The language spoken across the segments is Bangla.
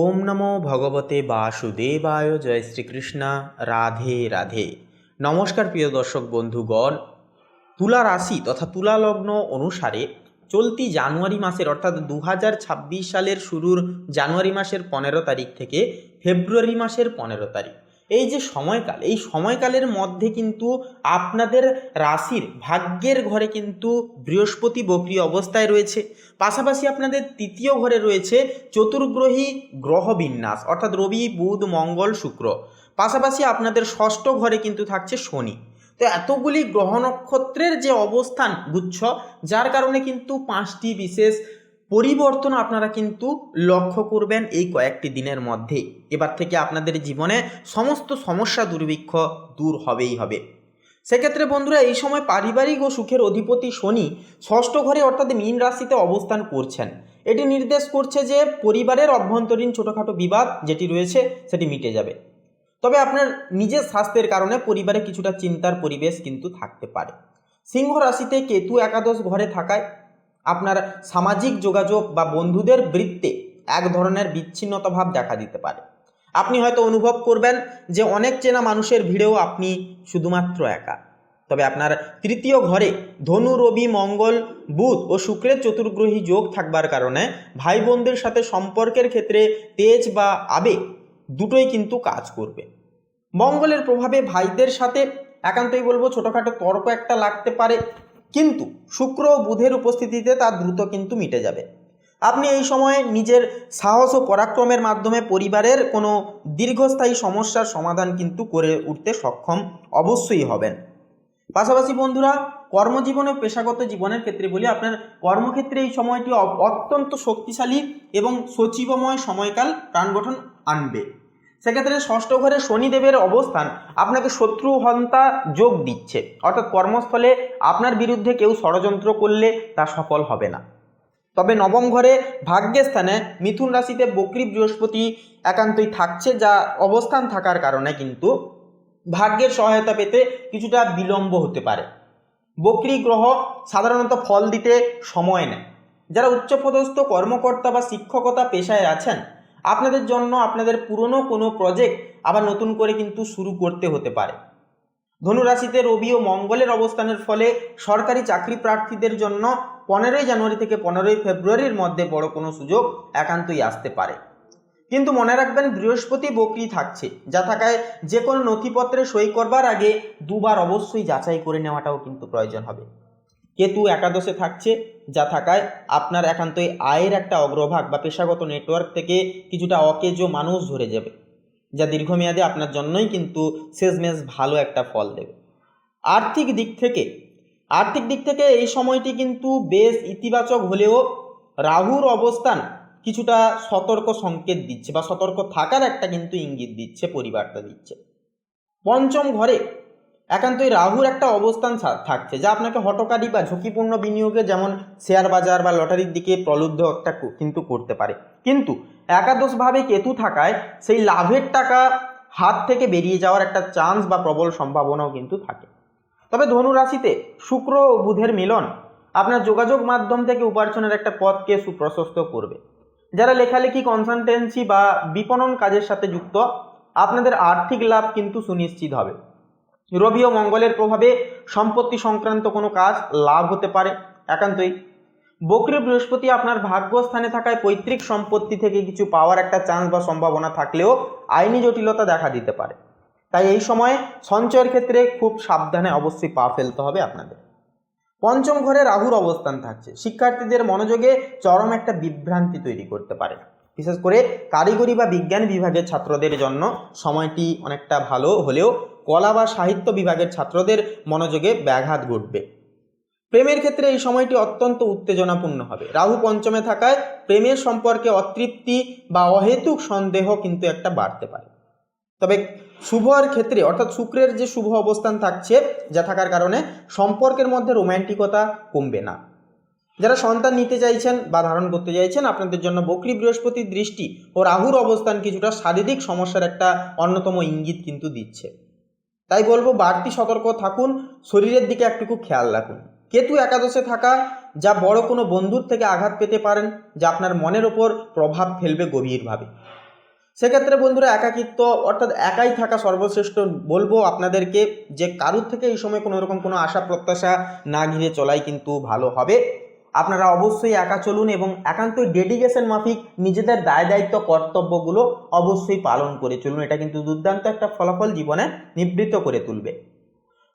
ওম নমো ভগবতে বাসুদেবায়। জয় শ্রীকৃষ্ণ। রাধে রাধে। নমস্কার প্রিয় দর্শক বন্ধুগণ, তুলা রাশি তথা তুলা লগ্ন অনুসারে চলতি জানুয়ারি মাসের অর্থাৎ 2026 সালের শুরুর জানুয়ারি মাসের 15 তারিখ থেকে ফেব্রুয়ারি মাসের 15 তারিখ, এই যে সময়কাল, এই সময়কালের মধ্যে কিন্তু আপনাদের রাশির ভাগ্যের ঘরে কিন্তু বৃহস্পতি বক্রী অবস্থায় রয়েছে। পাশাপাশি আপনাদের তৃতীয় ঘরে রয়েছে চতুর্গ্রহী গ্রহ বিন্যাস অর্থাৎ রবি, বুধ, মঙ্গল, শুক্র। পাশাপাশি আপনাদের ষষ্ঠ ঘরে কিন্তু থাকছে শনি। তো এতগুলি গ্রহ নক্ষত্রের যে অবস্থান গুচ্ছ, যার কারণে কিন্তু 5টি বিশেষ পরিবর্তন আপনারা কিন্তু লক্ষ্য করবেন এই কয়েকটি দিনের মধ্যে। এবার থেকে আপনাদের জীবনে সমস্ত সমস্যা দুর্ভিক্ষ দূর হবেই হবে। সেক্ষেত্রে বন্ধুরা, এই সময় পারিবারিক ও সুখের অধিপতি শনি ষষ্ঠ ঘরে অর্থাৎ মীন রাশিতে অবস্থান করছেন। এটি নির্দেশ করছে যে পরিবারের অভ্যন্তরীণ ছোটোখাটো বিবাদ যেটি রয়েছে সেটি মিটে যাবে। তবে আপনার নিজের স্বাস্থ্যের কারণে পরিবারে কিছুটা চিন্তার পরিবেশ কিন্তু থাকতে পারে। সিংহ রাশিতে কেতু একাদশ ঘরে থাকায় আপনার সামাজিক যোগাযোগ বা বন্ধুদের বৃত্তে এক ধরনের বিচ্ছিন্নতা ভাব দেখা দিতে পারে। আপনি হয়তো অনুভব করবেন যে অনেক চেনা মানুষের ভিড়েও আপনি শুধুমাত্র একা। তবে আপনার তৃতীয় ঘরে ধনু, রবি, মঙ্গল, বুধ ও শুক্রের চতুর্গ্রহী যোগ থাকবার কারণে ভাই বোনদের সাথে সম্পর্কের ক্ষেত্রে তেজ বা আবেগ দুটোই কিন্তু কাজ করবে। মঙ্গলের প্রভাবে ভাইদের সাথে একান্তই বলবো ছোটোখাটো তর্ক একটা লাগতে পারে, কিন্তু শুক্র ও বুধের উপস্থিতিতে তা দ্রুত কিন্তু মিটে যাবে। আপনি এই সময়ে নিজের সাহস ও পরাক্রমের মাধ্যমে পরিবারের কোনো দীর্ঘস্থায়ী সমস্যার সমাধান কিন্তু করে উঠতে সক্ষম অবশ্যই হবেন। পাশাপাশি বন্ধুরা, কর্মজীবন ও পেশাগত জীবনের ক্ষেত্রে বলি, আপনার কর্মক্ষেত্রে এই সময়টি অত্যন্ত শক্তিশালী এবং সচিবময় সময়কাল প্রাণ গঠন আনবে। সেক্ষেত্রে ষষ্ঠ ঘরে শনিদেবের অবস্থান আপনাকে শত্রু হন্তা যোগ দিচ্ছে, অর্থাৎ কর্মস্থলে আপনার বিরুদ্ধে কেউ ষড়যন্ত্র করলে তা সফল হবে না। তবে নবম ঘরে ভাগ্যের স্থানে মিথুন রাশিতে বক্রী বৃহস্পতি একান্তই থাকছে, যা অবস্থান থাকার কারণে কিন্তু ভাগ্যের সহায়তা পেতে কিছুটা বিলম্ব হতে পারে। বক্রী গ্রহ সাধারণত ফল দিতে সময় নেয়। যারা উচ্চপদস্থ কর্মকর্তা বা শিক্ষকতা পেশায় আছেন, আপনাদের জন্য আপনাদের পুরনো কোনো প্রজেক্ট আবার নতুন করে কিন্তু শুরু করতে হতে পারে। ধনুরাশিতে রবি ও মঙ্গলের অবস্থানের ফলে সরকারি চাকরি প্রার্থীদের জন্য 15 জানুয়ারি থেকে 15 ফেব্রুয়ারির মধ্যে বড় কোনো সুযোগ একান্তই আসতে পারে। কিন্তু মনে রাখবেন, বৃহস্পতি বক্রী থাকছে, যা থাকায় যে কোনো নথিপত্রে সই করবার আগে দুবার অবশ্যই যাচাই করে নেওয়াটাও কিন্তু প্রয়োজন হবে। কেতু একাদশে থাকছে, যা থাকায় আপনার একান্তই আয়ের একটা অগ্রভাগ বা পেশাগত নেটওয়ার্ক থেকে কিছুটা অকেজো মানুষ ধরে যাবে, যা দীর্ঘমেয়াদে আপনার জন্যই কিন্তু শেষমেশ ভালো একটা ফল দেবে। আর্থিক দিক থেকে এই সময়টি কিন্তু বেশ ইতিবাচক হলেও রাহুর অবস্থান কিছুটা সতর্ক সংকেত দিচ্ছে বা সতর্ক থাকার একটা কিন্তু ইঙ্গিত দিচ্ছে, পরিবার্তা দিচ্ছে। পঞ্চম ঘরে একান্তই রাহুর একটা অবস্থান থাকছে, যা আপনাকে হঠকারী বা ঝুঁকিপূর্ণ বিনিয়োগে যেমন শেয়ার বাজার বা লটারির দিকে প্রলুব্ধ একটা কিন্তু করতে পারে। কিন্তু একাদশভাবে কেতু থাকায় সেই লাভের টাকা হাত থেকে বেরিয়ে যাওয়ার একটা চান্স বা প্রবল সম্ভাবনাও কিন্তু থাকে। তবে ধনু রাশিতে শুক্র ও বুধের মিলন আপনার যোগাযোগ মাধ্যম থেকে উপার্জনের একটা পথকে সুপ্রশস্ত করবে। যারা লেখালেখি, কনসালটেন্সি বা বিপণন কাজের সাথে যুক্ত, আপনাদের আর্থিক লাভ কিন্তু সুনিশ্চিত হবে। রবি ও মঙ্গলের প্রভাবে সম্পত্তি সংক্রান্ত কোনো কাজ লাভ হতে পারে। একান্তই বক্রী বৃহস্পতি আপনার ভাগ্যস্থানে থাকায় পৈতৃক সম্পত্তি থেকে কিছু পাওয়ার একটা চান্স বা সম্ভাবনা থাকলেও আইনি জটিলতা দেখা দিতে পারে। তাই এই সময়ে সঞ্চয়ের ক্ষেত্রে খুব সাবধানে অবশ্যই পা ফেলতে হবে আপনাদের। পঞ্চম ঘরে রাহুর অবস্থান থাকছে, শিক্ষার্থীদের মনোযোগে চরম একটা বিভ্রান্তি তৈরি করতে পারে। বিশেষ করে কারিগরি বা বিজ্ঞান বিভাগের ছাত্রদের জন্য সময়টি অনেকটা ভালো হলেও কলা বা সাহিত্য বিভাগের ছাত্রদের মনোযোগে ব্যাঘাত ঘটবে। প্রেমের ক্ষেত্রে এই সময়টি অত্যন্ত উত্তেজনাপূর্ণ হবে। রাহু পঞ্চমে থাকায় প্রেমের সম্পর্কে অতৃপ্তি বা অহেতুক সন্দেহ কিন্তু একটা বাড়তে পারে। তবে শুভর ক্ষেত্রে অর্থাৎ শুক্রের যে শুভ অবস্থান থাকছে, যা থাকার কারণে সম্পর্কের মধ্যে রোম্যান্টিকতা কমবে না। যারা সন্তান নিতে চাইছেন বা ধারণ করতে চাইছেন, আপনাদের জন্য বক্রী বৃহস্পতির দৃষ্টি ও রাহুর অবস্থান কিছুটা শারীরিক সমস্যার একটা অন্যতম ইঙ্গিত কিন্তু দিচ্ছে। তাই বলবো, বাড়তি সতর্ক থাকুন, শরীরের দিকে একটুকু খেয়াল রাখুন। কেতু একাদশে থাকা, যা বড় কোনো বন্ধুর থেকে আঘাত পেতে পারেন, যা আপনার মনের ওপর প্রভাব ফেলবে গভীরভাবে। সেক্ষেত্রে বন্ধুরা একাকিত্ব অর্থাৎ একাই থাকা সর্বশ্রেষ্ঠ বলবো আপনাদেরকে, যে কারুর থেকে এই সময় কোনো রকম কোনো আশা প্রত্যাশা না ঘিরে চলাই কিন্তু ভালো হবে। আপনারা অবশ্যই একা চলুন এবং একান্তই ডেডিকেশন মাফিক নিজেদের দায় দায়িত্ব কর্তব্যগুলো অবশ্যই পালন করে চলুন। এটা কিন্তু দুর্দান্ত একটা ফলাফল জীবনে নিবৃত্ত করে তুলবে।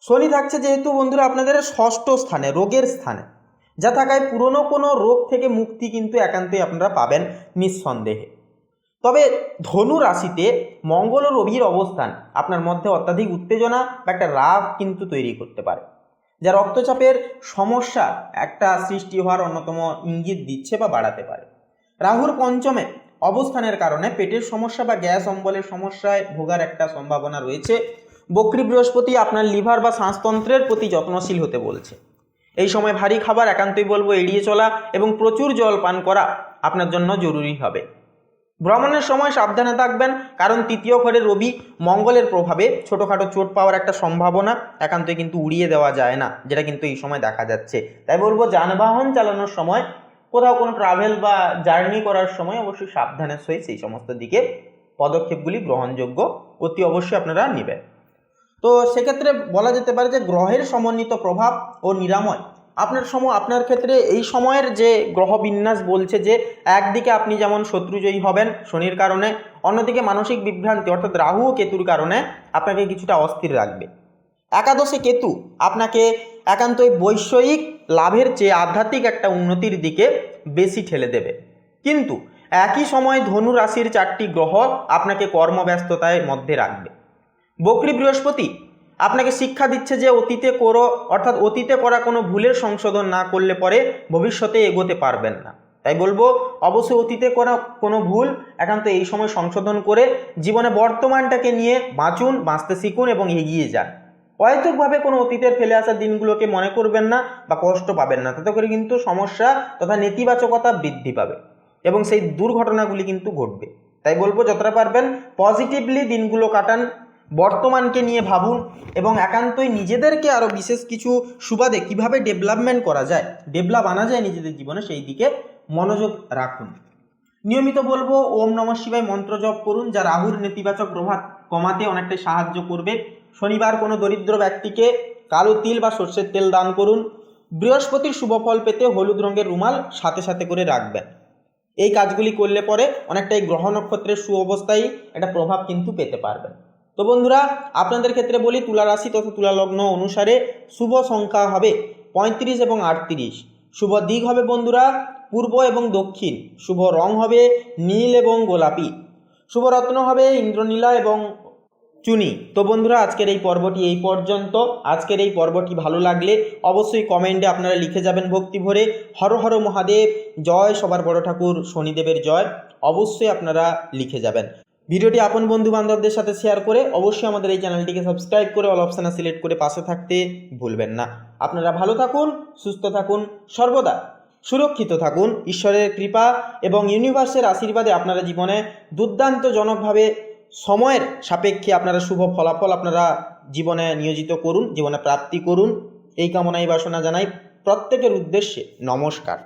শনি থাকছে যেহেতু বন্ধুরা আপনাদের ষষ্ঠ স্থানে, রোগের স্থানে, যা থাকায় পুরনো কোনো রোগ থেকে মুক্তি কিন্তু একান্তই আপনারা পাবেন নিঃসন্দেহে। তবে ধনু রাশিতে মঙ্গল ও রবির অবস্থান আপনার মধ্যে অত্যাধিক উত্তেজনা বা একটা রাগ কিন্তু তৈরি করতে পারে, যা রক্তচাপের সমস্যা একটা সৃষ্টি হওয়ার অন্যতম ইঙ্গিত দিচ্ছে বা বাড়াতে পারে। রাহুর পঞ্চমে অবস্থানের কারণে পেটের সমস্যা বা গ্যাস অম্বলের সমস্যায় ভোগার একটা সম্ভাবনা রয়েছে। বক্রী বৃহস্পতি আপনার লিভার বা শ্বাসতন্ত্রের প্রতি যত্নশীল হতে বলছে। এই সময় ভারী খাবার একান্তই বলবো এড়িয়ে চলা এবং প্রচুর জল পান করা আপনার জন্য জরুরি হবে। ভ্রমণের সময় সাবধানে থাকবেন, কারণ তৃতীয় ঘরে রবি মঙ্গলের প্রভাবে ছোটোখাটো চোট পাওয়ার একটা সম্ভাবনা একান্তই কিন্তু উড়িয়ে দেওয়া যায় না, যেটা কিন্তু এই সময় দেখা যাচ্ছে। তাই বলবো যানবাহন চালানোর সময়, কোথাও কোনো ট্রাভেল বা জার্নি করার সময় অবশ্যই সাবধানের সহিত সেই সমস্ত দিকে পদক্ষেপগুলি গ্রহণযোগ্য অতি অবশ্যই আপনারা নেবেন। তো সেক্ষেত্রে বলা যেতে পারে যে গ্রহের সমন্বিত প্রভাব ও নিরাময় আপনার ক্ষেত্রে এই সময়ের যে গ্রহ বিন্যাস বলছে যে একদিকে আপনি যেমন শত্রুজয়ী হবেন শনির কারণে, অন্যদিকে মানসিক বিভ্রান্তি অর্থাৎ রাহু ও কেতুর কারণে আপনাকে কিছুটা অস্থির রাখবে। একাদশে কেতু আপনাকে একান্তই বৈষয়িক লাভের চেয়ে আধ্যাত্মিক একটা উন্নতির দিকে বেশি ঠেলে দেবে। কিন্তু একই সময় ধনু রাশির 4টি গ্রহ আপনাকে কর্মব্যস্ততার মধ্যে রাখবে। বক্রী বৃহস্পতি আপনাকে শিক্ষা দিচ্ছে যে অতীতে করা কোনো ভুলের সংশোধন না করলে পরে ভবিষ্যতে এগোতে পারবেন না। তাই বলবো অবশ্যই অতীতে করা কোনো ভুল একান্ত এই সময় সংশোধন করে জীবনে বর্তমানটাকে নিয়ে বাঁচতে শিখুন এবং এগিয়ে যান। অহেতুকভাবে কোনো অতীতের ফেলে আসা দিনগুলোকে মনে করবেন না বা কষ্ট পাবেন না, তাতে করে কিন্তু সমস্যা তথা নেতিবাচকতা বৃদ্ধি পাবে এবং সেই দুর্ঘটনাগুলি কিন্তু ঘটবে। তাই বলবো যতটা পারবেন পজিটিভলি দিনগুলো কাটান, বর্তমানকে নিয়ে ভাবুন এবং একান্তই নিজেদেরকে আরও বিশেষ কিছু সুবাদে কীভাবে ডেভেলপ আনা যায় নিজেদের জীবনে, সেই দিকে মনোযোগ রাখুন। নিয়মিত বলবো ওম নমঃ শিবায় মন্ত্র জপ করুন, যা রাহুর নেতিবাচক প্রভাব কমাতে অনেকটাই সাহায্য করবে। শনিবার কোনো দরিদ্র ব্যক্তিকে কালো তিল বা সর্ষের তেল দান করুন। বৃহস্পতির শুভ ফল পেতে হলুদ রঙের রুমাল সাথে করে রাখবেন। এই কাজগুলি করলে পরে অনেকটাই গ্রহ নক্ষত্রের সুঅবস্থায় একটা প্রভাব কিন্তু পেতে পারবেন। তো বন্ধুরা আপনাদের ক্ষেত্রে বলি, তুলা রাশি তথা তুলা লগ্ন অনুসারে শুভ সংখ্যা হবে 35 এবং 38। শুভ দিক হবে বন্ধুরা পূর্ব এবং দক্ষিণ। শুভ রং হবে নীল এবং গোলাপি। শুভ রত্ন হবে ইন্দ্রনীলা এবং চুনি। তো বন্ধুরা আজকের এই পর্বটি এই পর্যন্ত। আজকের এই পর্বটি ভালো লাগলে অবশ্যই কমেন্টে আপনারা লিখে যাবেন ভক্তি ভরে হর হর মহাদেব, জয় সবার বড় ঠাকুর শনিদেবের জয়, অবশ্যই আপনারা লিখে যাবেন। ভিডিওটি আপন বন্ধু বান্ধবদের সাথে শেয়ার করে অবশ্যই আমাদের এই চ্যানেলটিকে সাবস্ক্রাইব করে অল অপশানে সিলেক্ট করে পাশে থাকতে ভুলবেন না। আপনারা ভালো থাকুন, সুস্থ থাকুন, সর্বদা সুরক্ষিত থাকুন। ঈশ্বরের কৃপা এবং ইউনিভার্সের আশীর্বাদে আপনারা জীবনে দুর্দান্তজনকভাবে সময়ের সাপেক্ষে আপনারা শুভ ফলাফল আপনারা জীবনে নিয়োজিত করুন, জীবনে প্রাপ্তি করুন, এই কামনাই বাসনা জানাই। প্রত্যেকের উদ্দেশ্যে নমস্কার।